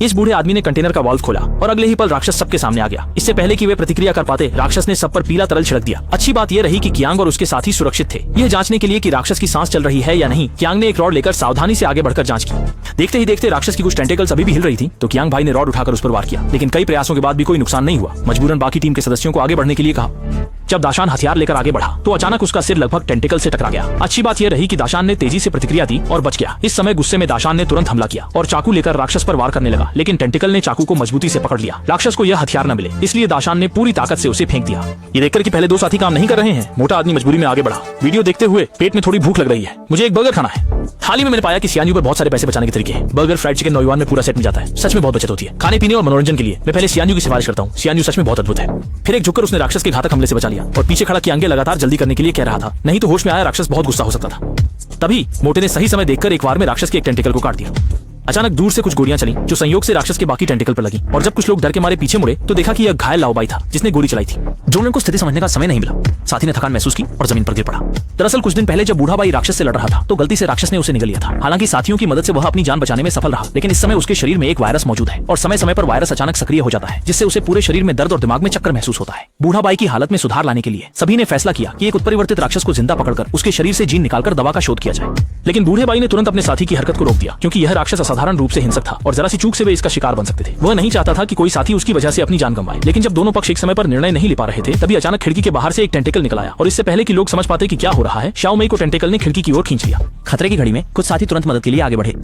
इस बूढ़े आदमी ने कंटेनर का वाल्व खोला और अगले ही पल राक्षस सबके सामने आ गया। इससे पहले कि वे प्रतिक्रिया कर पाते, राक्षस ने सब पर पीला तरल छिड़क दिया। अच्छी बात यह रही कि कियांग और उसके साथी सुरक्षित थे। यह जांचने के लिए कि राक्षस की सांस चल रही है या नहीं, कियांग ने एक रॉड लेकर सावधानी से आगे बढ़कर जांच की। देखते ही देखते राक्षस की कुछ टेंटेकल्स अभी भी हिल रही थी, तो कियांग भाई ने रॉड उठाकर उस पर वार किया, लेकिन कई प्रयासों के बाद भी कोई नुकसान नहीं हुआ। मजबूरन बाकी टीम के सदस्यों को आगे बढ़ने के लिए कहा। जब दाशान हथियार लेकर आगे बढ़ा तो अचानक उसका सिर लगभग टेंटिकल से टकरा गया। अच्छी बात यह रही कि दाशान ने तेजी से प्रतिक्रिया दी और बच गया। इस समय गुस्से में दाशान ने तुरंत हमला किया और चाकू लेकर राक्षस पर वार करने लगा, लेकिन टेंटिकल ने चाकू को मजबूती से पकड़ लिया। राक्षस को यह हथियार न मिले, इसलिए दाशान ने पूरी ताकत से उसे फेंक दिया। ये देखकर कि पहले दो साथी काम नहीं कर रहे हैं, मोटा आदमी मजबूरी में आगे बढ़ा। वीडियो देखते हुए पेट में थोड़ी भूख लग रही है, मुझे एक बर्गर खाना है। हाल ही में मैंने पाया कि सियानयू पर बहुत सारे पैसे बचाने के तरीके हैं। बर्गर, फ्राइड चिकन, नौयुआन में पूरा सेट मिल जाता है। सच में बहुत बचत होती है। खाने पीने और मनोरंजन के लिए मैं पहले सियानयू की सिफारिश करता हूँ। सियानयू सच में बहुत अद्भुत है। फिर एक झुककर उसने राक्षस के घातक हमले से बचा लिया और पीछे खड़ा कियांग लगातार जल्दी करने के लिए कह रहा था, नहीं तो होश में आया राक्षस बहुत गुस्सा हो सकता था। तभी मोटे ने सही समय देखकर एक वार में राक्षस के एक टेंटिकल को काट दिया। अचानक दूर से कुछ गोलियां चली जो संयोग से राक्षस के बाकी टेंटिकल पर लगी, और जब कुछ लोग डर के मारे पीछे मुड़े तो देखा कि यह घायल लाओबाई था जिसने गोली चलाई थी। जोनन को स्थिति समझने का समय नहीं मिला। साथी ने थकान महसूस की और जमीन पर गिर पड़ा। दरअसल कुछ दिन पहले जब बूढ़ा भाई राक्षस से लड़ रहा था तो गलती से राक्षस ने उसे निगल लिया था। हालांकि साथियों की मदद से वह अपनी जान बचाने में सफल रहा, लेकिन इस समय उसके शरीर में एक वायरस मौजूद है और समय समय पर वायरस अचानक सक्रिय हो जाता है, जिससे उसे पूरे शरीर में दर्द और दिमाग में चक्कर महसूस होता है। बूढ़ा भाई की हालत में सुधार लाने के लिए सभी ने फैसला किया कि एक उत्परिवर्तित राक्षस को जिंदा पकड़कर उसके शरीर से जीन निकालकर दवा का शोध किया जाए। लेकिन बूढ़े भाई ने तुरंत अपने साथी की हरकत को रोक दिया, क्योंकि यह राक्षस असाधारण रूप से हिंसक था और जरा सी चूक से वे इसका शिकार बन सकते थे। वह नहीं चाहता था कि कोई साथी उसकी वजह से अपनी जान गंवाए। लेकिन जब दोनों पक्ष एक समय पर निर्णय नहीं ले पा रहे थे, तभी अचानक खिड़की के बाहर से एक टेंटिकल निकल आया और इससे पहले कि लोग समझ पाते कि क्या हो रहा है, शाओ मई को टेंटिकल ने खिड़की की ओर खींच लिया। खतरे की घड़ी में कुछ साथी तुरंत मदद के लिए आगे बढ़े।